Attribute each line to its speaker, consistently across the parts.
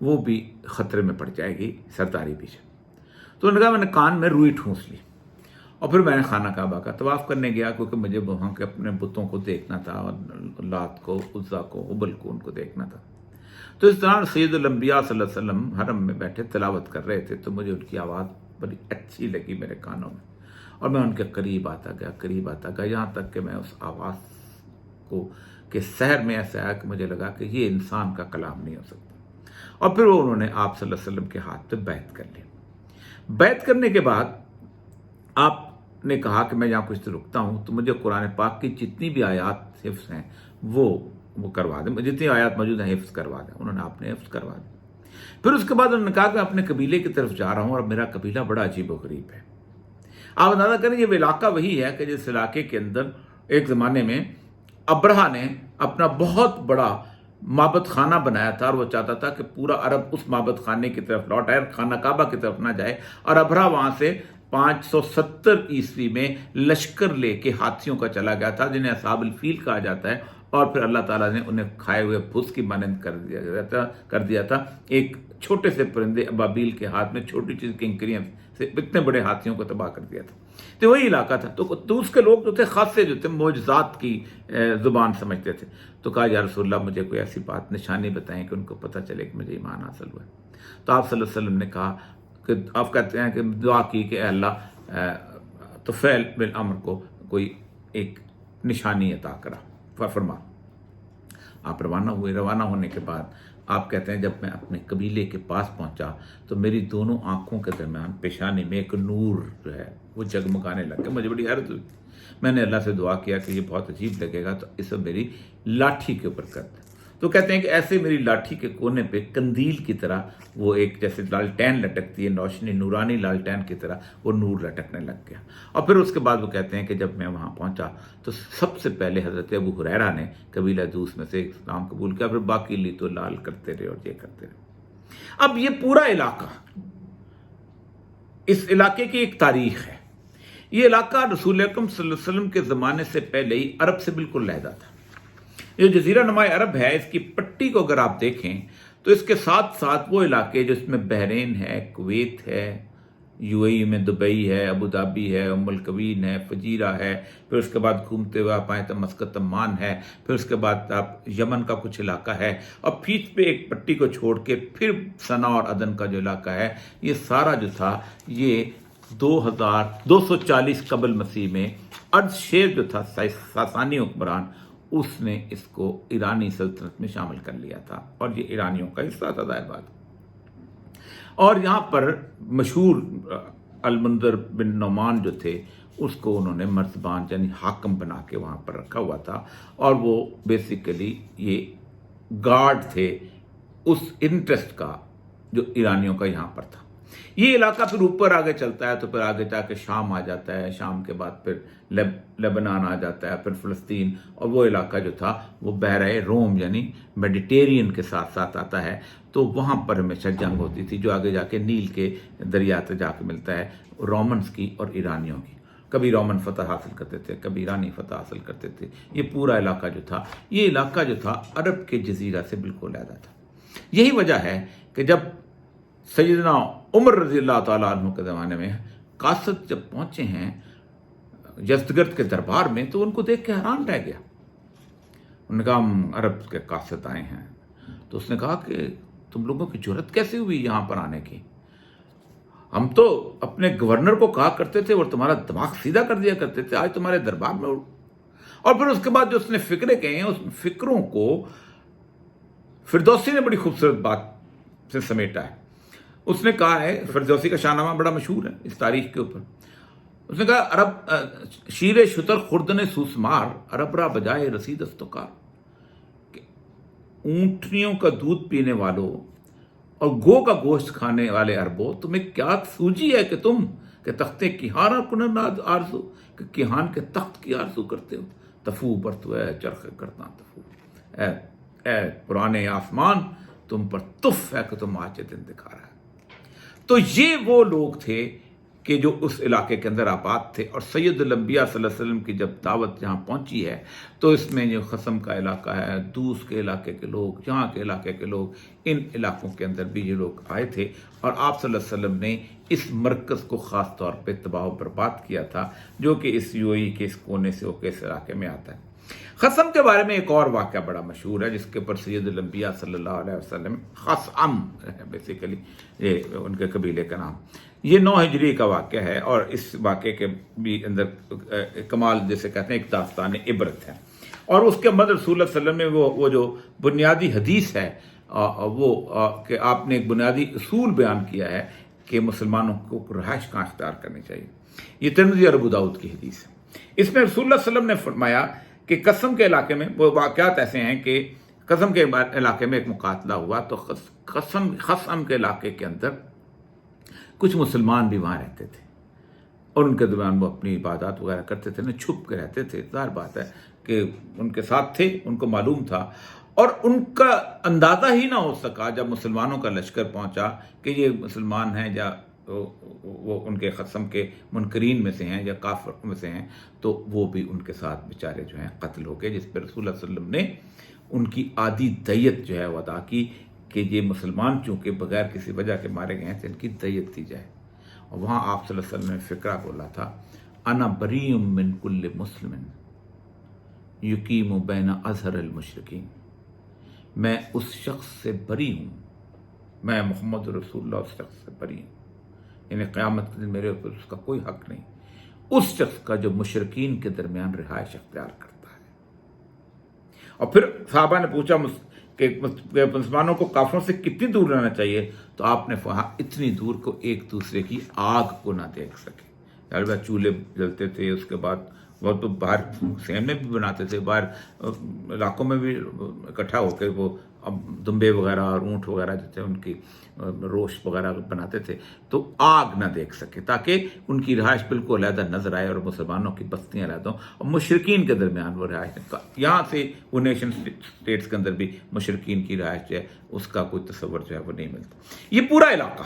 Speaker 1: وہ بھی خطرے میں پڑ جائے گی سرداری بھی۔ تو انہوں نے کہا میں نے کان میں روئی ٹھونس لی اور پھر میں نے خانہ کعبہ کا طواف کرنے گیا، کیونکہ مجھے وہاں کے اپنے بتوں کو دیکھنا تھا، اور لات کو، عزا کو، حبل کو، ان کو دیکھنا تھا۔ تو اس دوران سید الانبیاء صلی اللہ علیہ وسلم حرم میں بیٹھے تلاوت کر رہے تھے، تو مجھے ان کی آواز بڑی اچھی لگی میرے کانوں میں، اور میں ان کے قریب آتا گیا، یہاں تک کہ میں اس آواز کو کہ سحر میں ایسا آیا کہ مجھے لگا کہ یہ انسان کا کلام نہیں ہو سکتا۔ اور پھر وہ انہوں نے آپ صلی اللہ علیہ وسلم کے ہاتھ پہ بیعت کر لی۔ بیعت کرنے کے بعد آپ نے کہا کہ میں یہاں کچھ رکتا ہوں، تو مجھے قرآن پاک کی جتنی بھی آیات حفظ ہیں وہ کروا دیں، جتنی آیات موجود ہیں حفظ کروا دیں۔ انہوں نے آپ نے حفظ کروا دی۔ پھر اس کے بعد انہوں نے کہا کہ اپنے قبیلے کی طرف جا رہا ہوں، اور میرا قبیلہ بڑا عجیب و غریب ہے۔ آپ اندازہ کریں یہ علاقہ وہی ہے کہ جس علاقے کے اندر ایک زمانے میں ابرہہ نے اپنا بہت بڑا معبد خانہ بنایا تھا، اور وہ چاہتا تھا کہ پورا عرب اس معبد خانے کی طرف لوٹ آئے، خانہ کعبہ کی طرف نہ جائے، اور ابرہہ وہاں سے 570 عیسوی میں لشکر لے کے ہاتھیوں کا چلا گیا تھا، جنہیں اصحاب الفیل کہا جاتا ہے، اور پھر اللہ تعالیٰ نے انہیں کھائے ہوئے بھس کی مانند کر دیا تھا۔ ایک چھوٹے سے پرندے ابابیل کے ہاتھ میں چھوٹی چیز کنکریاں سے اتنے بڑے ہاتھیوں کو تباہ کر دیا تھا۔ تو وہی علاقہ تھا۔ تو اس کے لوگ جو تھے خاصے جو تھے معجزات کی زبان سمجھتے تھے۔ تو کہا یا رسول اللہ مجھے کوئی ایسی بات نشانی بتائیں کہ ان کو پتہ چلے کہ مجھے ایمان حاصل ہوا ہے۔ تو آپ صلی اللہ علیہ وسلم نے کہا کہ آپ کہتے ہیں کہ دعا کی کہ اے اللہ طفیل بن عمرو کو کوئی ایک نشانی عطا کرا، فرما۔ آپ روانہ ہوئے۔ روانہ ہونے کے بعد آپ کہتے ہیں جب میں اپنے قبیلے کے پاس پہنچا تو میری دونوں آنکھوں کے درمیان پیشانی میں ایک نور جو ہے وہ جگمگانے لگ گیا۔ مجھے بڑی حیرت ہوئی۔ میں نے اللہ سے دعا کیا کہ یہ بہت عجیب لگے گا، تو اسے میری لاٹھی کے اوپر کر دے۔ تو کہتے ہیں کہ ایسے میری لاٹھی کے کونے پہ قندیل کی طرح وہ ایک جیسے لالٹین لٹکتی ہے، روشنی نورانی لالٹین کی طرح وہ نور لٹکنے لگ گیا۔ اور پھر اس کے بعد وہ کہتے ہیں کہ جب میں وہاں پہنچا تو سب سے پہلے حضرت ابو ہریرہ نے قبیلہ دوس میں سے اسلام قبول کیا، پھر باقی لی تو لال کرتے رہے اور یہ کرتے رہے۔ اب یہ پورا علاقہ، اس علاقے کی ایک تاریخ ہے۔ یہ علاقہ رسول اکرم صلی اللہ علیہ وسلم کے زمانے سے پہلے ہی عرب سے بالکل علیحدہ تھا۔ یہ جزیرہ نما عرب ہے، اس کی پٹی کو اگر آپ دیکھیں تو اس کے ساتھ ساتھ وہ علاقے جس میں بحرین ہے، کویت ہے، یو اے ای میں دبئی ہے، ابوظہبی ہے، ام القوین ہے، فجیرہ ہے، پھر اس کے بعد گھومتے ہوئے آپ آئیں تو مسقط عمان ہے، پھر اس کے بعد آپ یمن کا کچھ علاقہ ہے، اور پیچھے پہ ایک پٹی کو چھوڑ کے پھر صنعاء اور عدن کا جو علاقہ ہے، یہ سارا جو تھا یہ 2240 قبل مسیح میں اردشیر جو تھا ساسانی حکمران، اس نے اس کو ایرانی سلطنت میں شامل کر لیا تھا، اور یہ ایرانیوں کا حصہ تھا ظاہر بات۔ اور یہاں پر مشہور المنذر بن نعمان جو تھے اس کو انہوں نے مرزبان یعنی حاکم بنا کے وہاں پر رکھا ہوا تھا، اور وہ بیسیکلی یہ گارڈ تھے اس انٹرسٹ کا جو ایرانیوں کا یہاں پر تھا۔ یہ علاقہ پھر اوپر آگے چلتا ہے تو پھر آگے جا کے شام آ جاتا ہے، شام کے بعد پھر لبنان آ جاتا ہے، پھر فلسطین، اور وہ علاقہ جو تھا وہ بحیرہ روم یعنی میڈیٹیرین کے ساتھ ساتھ آتا ہے۔ تو وہاں پر ہمیشہ جنگ ہوتی تھی، جو آگے جا کے نیل کے دریا سے جا کے ملتا ہے، رومنز کی اور ایرانیوں کی۔ کبھی رومن فتح حاصل کرتے تھے، کبھی ایرانی فتح حاصل کرتے تھے۔ یہ پورا علاقہ جو تھا، یہ علاقہ جو تھا عرب کے جزیرہ سے بالکل علیحدہ تھا۔ یہی وجہ ہے کہ جب سیدنا عمر رضی اللہ تعالیٰ عنہ کے زمانے میں قاصد جب پہنچے ہیں یزدگرد کے دربار میں تو ان کو دیکھ کے حیران رہ گیا۔ انہوں نے کہا ہم عرب کے قاصد آئے ہیں۔ تو اس نے کہا کہ تم لوگوں کی جرأت کیسے ہوئی یہاں پر آنے کی؟ ہم تو اپنے گورنر کو کہا کرتے تھے اور تمہارا دماغ سیدھا کر دیا کرتے تھے، آج تمہارے دربار میں اور پھر اس کے بعد جو اس نے فکرے کہے ہیں، اس فکروں کو فردوسی نے بڑی خوبصورت بات سے سمیٹا ہے۔ اس نے کہا ہے، فردوسی کا شاہ نامہ بڑا مشہور ہے اس تاریخ کے اوپر، اس نے کہا عرب شیر شتر خوردن سوسمار عرب را بجائے رسید استقار، کہ اونٹنیوں کا دودھ پینے والوں اور گو کا گوشت کھانے والے عربوں، تمہیں کیا سوجی ہے کہ تم کہ تخت کہان کنن آرزو، کہ کہان کے تخت کی آرزو کرتے ہو؟ تفو پر تو اے چرخ کرتا تفو، اے پرانے آسمان تم پر تف ہے کہ تم آج دن دکھا رہا ہے۔ تو یہ وہ لوگ تھے کہ جو اس علاقے کے اندر آباد تھے، اور سید الانبیاء صلی اللہ علیہ وسلم کی جب دعوت یہاں پہنچی ہے تو اس میں جو خصم کا علاقہ ہے، دوس کے علاقے کے لوگ، یہاں کے علاقے کے لوگ، ان علاقوں کے اندر بھی یہ لوگ آئے تھے، اور آپ صلی اللہ علیہ وسلم نے اس مرکز کو خاص طور پہ تباہ و برباد کیا تھا، جو کہ اس UAE کے اس کونے سے ہو کے اس علاقے میں آتا ہے۔ خصم کے بارے میں ایک اور واقعہ بڑا مشہور ہے، جس کے اوپر سید الانبیاء صلی اللہ علیہ وسلم، خصم بیسیکلی یہ ان کے قبیلے کا نام، یہ 9 ہجری کا واقعہ ہے، اور اس واقعے کے بھی اندر کمال جیسے کہتے ہیں ایک داستان عبرت ہے، اور اس کے اندر رسول اللہ صلی اللہ علیہ وسلم نے وہ جو بنیادی حدیث ہے وہ کہ آپ نے ایک بنیادی اصول بیان کیا ہے کہ مسلمانوں کو رہائش کہاں اختیار کرنی چاہیے۔ یہ ترمذی اور ابو داؤد کی حدیث ہے۔ اس میں رسول اللہ صلی اللہ علیہ وسلم نے فرمایا کہ قسم کے علاقے میں وہ واقعات ایسے ہیں کہ قسم کے علاقے میں ایک مقاتلہ ہوا، تو قسم کے علاقے کے اندر کچھ مسلمان بھی وہاں رہتے تھے، اور ان کے درمیان وہ اپنی عبادات وغیرہ کرتے تھے، چھپ کے رہتے تھے۔ ظاہر بات ہے کہ ان کے ساتھ تھے، ان کو معلوم تھا، اور ان کا اندازہ ہی نہ ہو سکا جب مسلمانوں کا لشکر پہنچا کہ یہ مسلمان ہیں یا وہ ان کے قسم کے منکرین میں سے ہیں یا کافر میں سے ہیں، تو وہ بھی ان کے ساتھ بیچارے جو ہیں قتل ہو گئے، جس پہ رسول اللہ صلی اللہ علیہ وسلم نے ان کی عادی دیت جو ہے وہ ادا کی کہ یہ مسلمان چونکہ بغیر کسی وجہ کے مارے گئے ہیں تو ان کی دیت دی جائے۔ اور وہاں آپ صلی اللہ علیہ وسلم نے فقرہ بولا تھا، انا بری من کل مسلم یقیم بین اظہر المشرکین، میں اس شخص سے بری ہوں، میں محمد رسول اللہ اس شخص سے بری ہوں، یعنی قیامت کے دن میرے اوپر اس کا کوئی حق نہیں، اس شخص کا جو مشرکین کے درمیان رہائش اختیار کرتا ہے۔ اور پھر صحابہ نے پوچھا کہ مسلمانوں کو کافروں سے کتنی دور رہنا چاہیے، تو آپ نے کہا اتنی دور کو ایک دوسرے کی آگ کو نہ دیکھ سکے۔ البتہ چولہے جلتے تھے، اس کے بعد وہ تو باہر خیمے بھی بناتے تھے، باہر علاقوں میں بھی اکٹھا ہو کے وہ دمبے وغیرہ اور اونٹ وغیرہ جو تھے ان کی روش وغیرہ بناتے تھے، تو آگ نہ دیکھ سکے تاکہ ان کی رہائش بالکل علیحدہ نظر آئے اور مسلمانوں کی بستیاں علیحدہ ہوں، اور مشرکین کے درمیان وہ رہائش، یہاں سے وہ نیشن اسٹیٹس کے اندر بھی مشرکین کی رہائش جو ہے اس کا کوئی تصور جو ہے وہ نہیں ملتا۔ یہ پورا علاقہ،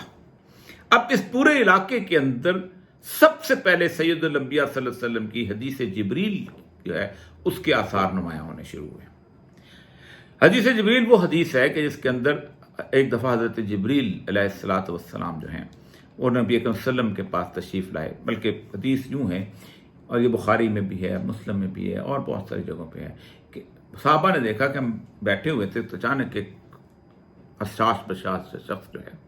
Speaker 1: اب اس پورے علاقے کے اندر سب سے پہلے سید الانبیاء صلی اللہ علیہ وسلم کی حدیث جبریل جو ہے اس کے آثار نمایاں ہونے شروع ہوئے۔ حدیث جبریل وہ حدیث ہے کہ جس کے اندر ایک دفعہ حضرت جبریل علیہ الصلوۃ والسلام جو ہیں وہ نبی اکرم صلی اللہ علیہ وسلم کے پاس تشریف لائے، بلکہ حدیث یوں ہے، اور یہ بخاری میں بھی ہے، مسلم میں بھی ہے، اور بہت ساری جگہوں پہ ہے، کہ صحابہ نے دیکھا کہ ہم بیٹھے ہوئے تھے تو اچانک ایک حساس بشاس شخص جو ہے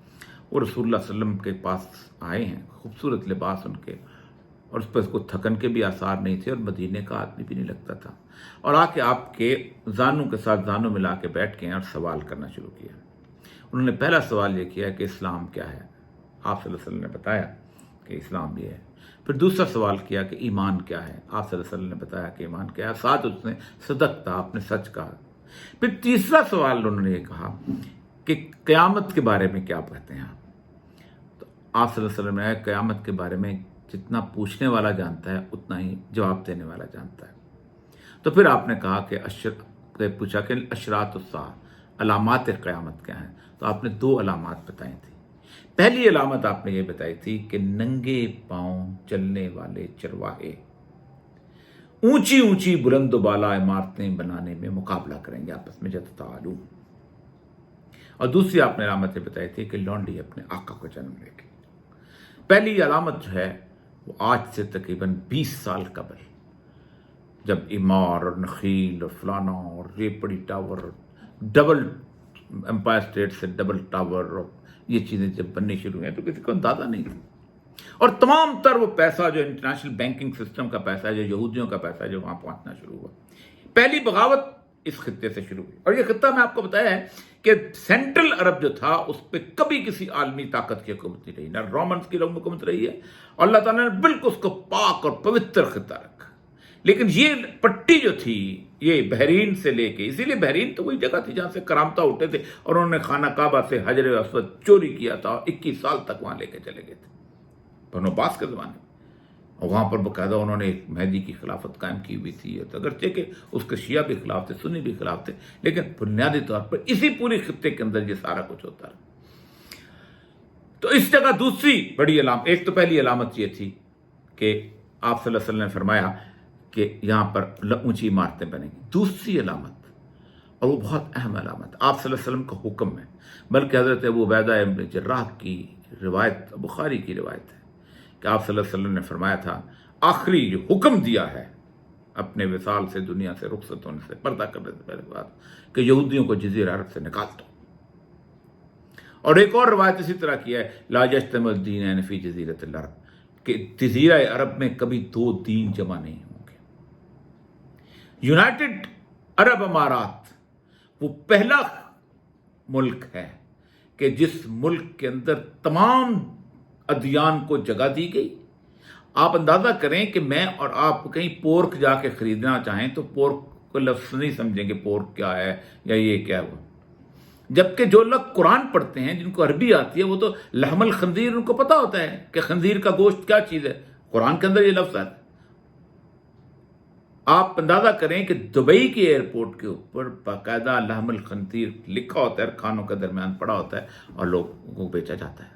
Speaker 1: وہ رسول اللہ صلی اللہ علیہ وسلم کے پاس آئے ہیں، خوبصورت لباس ان کے، اور اس پر اس کو تھکن کے بھی آثار نہیں تھے، اور مدینے کا آدمی بھی نہیں لگتا تھا، اور آ کے آپ کے زانوں کے ساتھ زانوں ملا کے بیٹھ کے اور سوال کرنا شروع کیا۔ انہوں نے پہلا سوال یہ کیا کہ اسلام کیا ہے، آپ صلی اللہ علیہ وسلم نے بتایا کہ اسلام یہ ہے۔ پھر دوسرا سوال کیا کہ ایمان کیا ہے، آپ صلی اللہ علیہ وسلم نے بتایا کہ ایمان کیا ہے، ساتھ اس نے صدقتا، آپ نے سچ کہا۔ پھر تیسرا سوال انہوں نے یہ کہا کہ قیامت کے بارے میں کیا کہتے ہیں آپ؟ تو آپ صلی اللہ علیہ وسلم نے قیامت کے بارے میں جتنا پوچھنے والا جانتا ہے اتنا ہی جواب دینے والا جانتا ہے۔ تو پھر آپ نے کہا کہ پوچھا کہ اشراط الساعہ، علامات قیامت کیا ہیں؟ تو آپ نے 2 علامات بتائی تھی۔ پہلی علامت آپ نے یہ بتائی تھی کہ ننگے پاؤں چلنے والے چرواہے اونچی اونچی بلند و بالا عمارتیں بنانے میں مقابلہ کریں گے آپس میں یتساءلون۔ اور دوسری آپ نے علامت یہ بتائی تھی کہ لونڈی اپنے آقا کو جنم لے گی۔ پہلی علامت جو ہے وہ آج سے تقریباً 20 سال قبل، جب عمار اور نخیل اور فلانا اور یہ بڑی ٹاور، ڈبل امپائر اسٹیٹ سے ڈبل ٹاور اور یہ چیزیں جب بننی شروع ہوئیں تو کسی کو اندازہ نہیں تھا، اور تمام تر وہ پیسہ جو انٹرنیشنل بینکنگ سسٹم کا پیسہ ہے، جو یہودیوں کا پیسہ ہے، جو وہاں پہنچنا شروع ہوا۔ پہلی بغاوت اس خطے سے شروع ہوئی، اور یہ خطہ میں آپ کو بتایا ہے کہ سینٹرل عرب جو تھا اس پہ کبھی کسی عالمی طاقت کی حکومت نہیں رہی، نہ رومنز کی حکومت رہی ہے، اور اللہ تعالیٰ نے بالکل اس کو پاک اور پوتر خطہ رکھا۔ لیکن یہ پٹی جو تھی یہ بحرین سے لے کے، اسی لیے بحرین تو وہی جگہ تھی جہاں سے کرامتہ اٹھے تھے، اور انہوں نے خانہ کعبہ سے حجر اسود چوری کیا تھا، اور 21 سال تک وہاں لے کے چلے گئے تھے بنو عباس کے زمانے میں، اور وہاں پر باقاعدہ انہوں نے ایک مہدی کی خلافت قائم کی ہوئی تھی، اگرچہ کہ اس کے شیعہ بھی خلاف تھے، سنی بھی خلاف تھے، لیکن بنیادی طور پر اسی پوری خطے کے اندر یہ سارا کچھ ہوتا رہا۔ تو اس جگہ دوسری بڑی علامت، ایک تو پہلی علامت یہ تھی کہ آپ صلی اللہ علیہ وسلم نے فرمایا کہ یہاں پر اونچی عمارتیں بنیں گی. دوسری علامت، اور وہ بہت اہم علامت، آپ صلی اللہ علیہ وسلم کا حکم ہے، بلکہ حضرت ابو عبیدہ ابن جراح کی روایت، بخاری کی روایت ہے کہ آپ صلی اللہ علیہ وسلم نے فرمایا تھا، آخری جو حکم دیا ہے اپنے وصال سے، دنیا سے رخصت ہونے سے، پردہ کرنے سے پہلے بات، کہ یہودیوں کو جزیرہ عرب سے نکال دو. اور ایک اور روایت اسی طرح کی ہے، لا یجتمع الدینین فی جزیرۃ العرب، کہ جزیرہ عرب میں کبھی دو دین جمع نہیں ہوں گے. یونائٹڈ عرب امارات وہ پہلا ملک ہے کہ جس ملک کے اندر تمام ادیان کو جگہ دی گئی. آپ اندازہ کریں کہ میں اور آپ کہیں پورک جا کے خریدنا چاہیں تو پورک کو لفظ نہیں سمجھیں گے پورک کیا ہے یا یہ کیا ہے، جبکہ جو لوگ قرآن پڑھتے ہیں، جن کو عربی آتی ہے، وہ تو لحم الخنزیر ان کو پتہ ہوتا ہے کہ خنزیر کا گوشت کیا چیز ہے. قرآن کے اندر یہ لفظ ہے. آپ اندازہ کریں کہ دبئی کے ایئرپورٹ کے اوپر باقاعدہ لحم الخنزیر لکھا ہوتا ہے، کھانوں کے درمیان پڑا ہوتا ہے اور لوگوں کو بیچا جاتا ہے.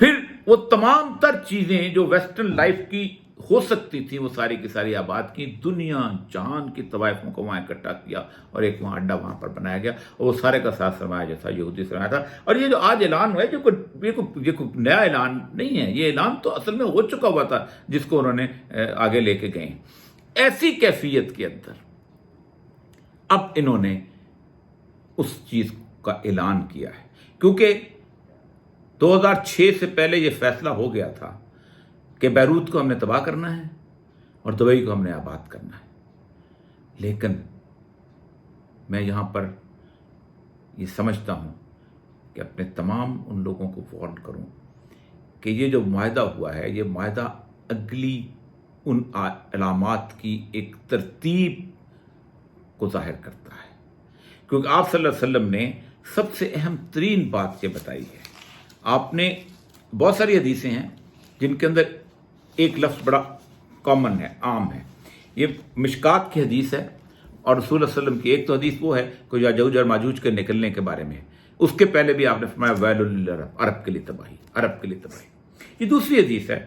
Speaker 1: پھر وہ تمام تر چیزیں جو ویسٹرن لائف کی ہو سکتی تھی، وہ ساری کی ساری آباد کی، دنیا جہان کی طوائفوں کو وہاں اکٹھا کیا اور ایک وہاں اڈا وہاں پر بنایا گیا، اور وہ سارے کا ساتھ سرمایہ جو تھا یہودی سرمایہ تھا. اور یہ جو آج اعلان ہوا ہے، یہ کوئی نیا اعلان نہیں ہے، یہ اعلان تو اصل میں ہو چکا ہوا تھا جس کو انہوں نے آگے لے کے گئے. ایسی کیفیت کے اندر اب انہوں نے اس چیز کا اعلان کیا ہے، کیونکہ 2006 سے پہلے یہ فیصلہ ہو گیا تھا کہ بیروت کو ہم نے تباہ کرنا ہے اور دبئی کو ہم نے آباد کرنا ہے. لیکن میں یہاں پر یہ سمجھتا ہوں کہ اپنے تمام ان لوگوں کو وارن کروں کہ یہ جو معاہدہ ہوا ہے، یہ معاہدہ اگلی ان علامات کی ایک ترتیب کو ظاہر کرتا ہے، کیونکہ آپ صلی اللہ علیہ وسلم نے سب سے اہم ترین بات یہ بتائی ہے. آپ نے بہت ساری حدیثیں ہیں جن کے اندر ایک لفظ بڑا کامن ہے، عام ہے. یہ مشکات کی حدیث ہے، اور رسول اللہ علیہ وسلم کی ایک تو حدیث وہ ہے کہ یاجوج اور ماجوج کے نکلنے کے بارے میں، اس کے پہلے بھی آپ نے فرمایا ویل للعرب، عرب کے لیے تباہی، عرب کے لیے تباہی. یہ دوسری حدیث ہے،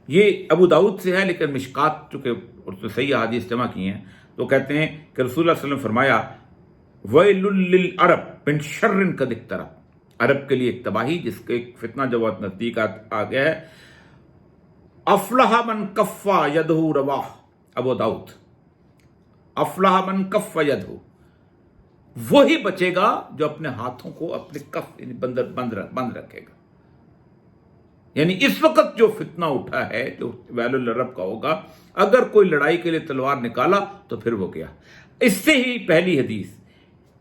Speaker 1: یہ ابو داؤد سے ہے، لیکن مشکات چونکہ اس میں صحیح حدیث جمع کی ہیں تو کہتے ہیں کہ رسول اللہ صلی اللہ علیہ وسلم فرمایا ویل للعرب من شر قد اقترب، عرب کے لیے ایک تباہی جس کا ایک فتنہ جو بہت نزدیک آ گیا ہے. افلح من کفا یدہ رواح، ابو داؤد، افلح من کفا یدہ، وہی بچے گا جو اپنے ہاتھوں کو اپنے کف یعنی بند رکھے گا. یعنی اس وقت جو فتنہ اٹھا ہے جو ویل العرب کا ہوگا، اگر کوئی لڑائی کے لیے تلوار نکالا تو پھر وہ گیا. اس سے ہی پہلی حدیث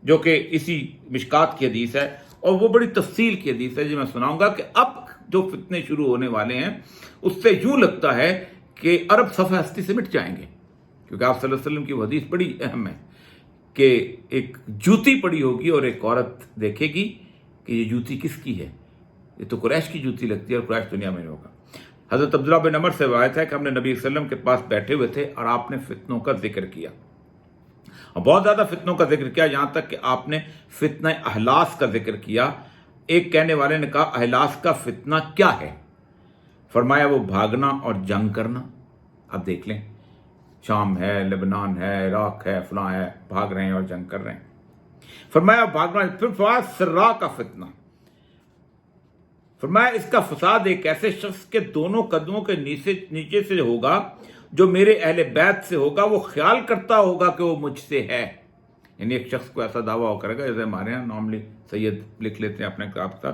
Speaker 1: جو کہ اسی مشکات کی حدیث ہے، اور وہ بڑی تفصیل کی حدیث ہے جو میں سناؤں گا، کہ اب جو فتنے شروع ہونے والے ہیں اس سے یوں لگتا ہے کہ عرب صفحہ ہستی سے مٹ جائیں گے. کیونکہ آپ صلی اللہ علیہ وسلم کی وہ حدیث بڑی اہم ہے کہ ایک جوتی پڑی ہوگی اور ایک عورت دیکھے گی کہ یہ جوتی کس کی ہے، یہ تو قریش کی جوتی لگتی ہے اور قریش دنیا میں نہیں ہوگا. حضرت عبداللہ بن عمر سے روایت ہے کہ ہم نے نبی صلی اللہ علیہ وسلم کے پاس بیٹھے ہوئے تھے اور آپ نے فتنوں کا ذکر کیا، اور بہت زیادہ فتنوں کا ذکر کیا، یہاں تک کہ آپ نے فتنہ احلاس کا ذکر کیا. ایک کہنے والے نے کہا احلاس کا فتنہ کیا ہے؟ فرمایا وہ بھاگنا اور جنگ کرنا. اب دیکھ لیں، شام ہے، لبنان ہے، عراق ہے، فلاں ہے، بھاگ رہے ہیں اور جنگ کر رہے ہیں. فرمایا بھاگنا. پھر فرمایا سرا کا فتنہ، فرمایا اس کا فساد ایک ایسے شخص کے دونوں قدموں کے نیچے سے ہوگا جو میرے اہل بیت سے ہوگا، وہ خیال کرتا ہوگا کہ وہ مجھ سے ہے. یعنی ایک شخص کو ایسا دعویٰ کرے گا، جیسے ہمارے یہاں نارملی سید لکھ لیتے ہیں اپنے کتاب کا،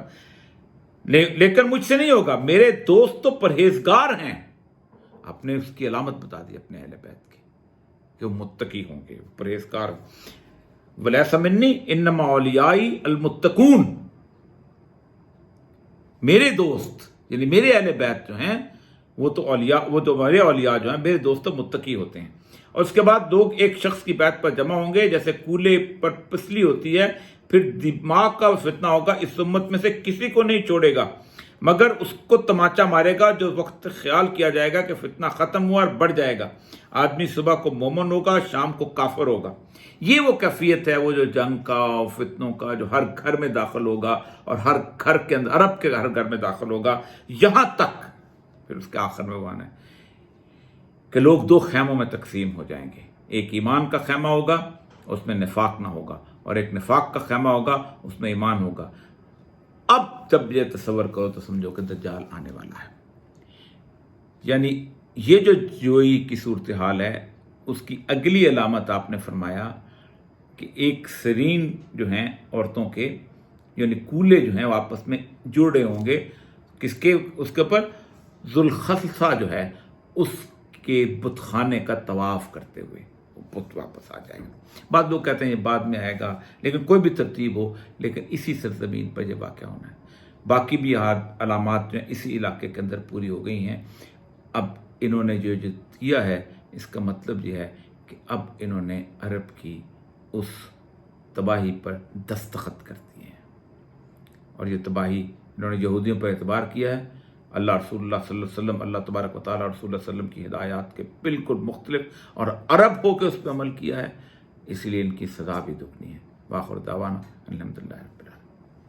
Speaker 1: لیکن مجھ سے نہیں ہوگا، میرے دوست تو پرہیزگار ہیں. آپ نے اس کی علامت بتا دی اپنے اہل بیت کی کہ وہ متقی ہوں گے، پرہیزگار. وَلَيْسَ مِنِّي إِنَّمَا أَوْلِيَائِي الْمُتَّقُونَ، میرے دوست یعنی میرے اہل بیت جو ہیں وہ تو میرے اولیاء جو ہیں، میرے دوست تو متقی ہوتے ہیں. اور اس کے بعد لوگ ایک شخص کی بیت پر جمع ہوں گے جیسے کولے پر پسلی ہوتی ہے، پھر دماغ کا فتنہ ہوگا، اس امت میں سے کسی کو نہیں چھوڑے گا مگر اس کو تماچا مارے گا جو وقت خیال کیا جائے گا کہ فتنہ ختم ہوا اور بڑھ جائے گا. آدمی صبح کو مومن ہوگا، شام کو کافر ہوگا. یہ وہ کیفیت ہے، وہ جو جنگ کا اور فتنوں کا، جو ہر گھر میں داخل ہوگا اور ہر گھر کے اندر، عرب کے ہر گھر میں داخل ہوگا، یہاں تک پھر اس کے آخر میں وہ آنا ہے کہ لوگ دو خیموں میں تقسیم ہو جائیں گے. ایک ایمان کا خیمہ ہوگا، اس میں نفاق نہ ہوگا، اور ایک نفاق کا خیمہ ہوگا، اس میں ایمان ہوگا. اب جب یہ تصور کرو تو سمجھو کہ دجال آنے والا ہے. یعنی یہ جو جوئی کی صورتحال ہے، اس کی اگلی علامت آپ نے فرمایا کہ ایک سرین جو ہیں عورتوں کے، یعنی کولے جو ہیں وہ آپس میں جڑے ہوں گے. کس کے؟ اس کے اوپر ذوالخلصہ جو ہے اس کے بت خانے کا طواف کرتے ہوئے وہ بت واپس آ جائیں گے. بعض لوگ کہتے ہیں یہ بعد میں آئے گا، لیکن کوئی بھی ترتیب ہو، لیکن اسی سرزمین پر یہ واقع ہونا ہے. باقی بھی علامات جو ہیں اسی علاقے کے اندر پوری ہو گئی ہیں. اب انہوں نے جو کیا ہے، اس کا مطلب یہ ہے کہ اب انہوں نے عرب کی اس تباہی پر دستخط کر دیے ہیں، اور یہ تباہی انہوں نے یہودیوں پر اعتبار کیا ہے. اللہ رسول اللہ صلی اللہ علیہ وسلم، اللہ تبارک و تعالیٰ رسول اللہ صلی اللہ علیہ وسلم کی ہدایات کے بالکل مختلف، اور عرب ہو کے اس پہ عمل کیا ہے، اس لیے ان کی سزا بھی دگنی ہے. وآخر دعوانا الحمدللہ.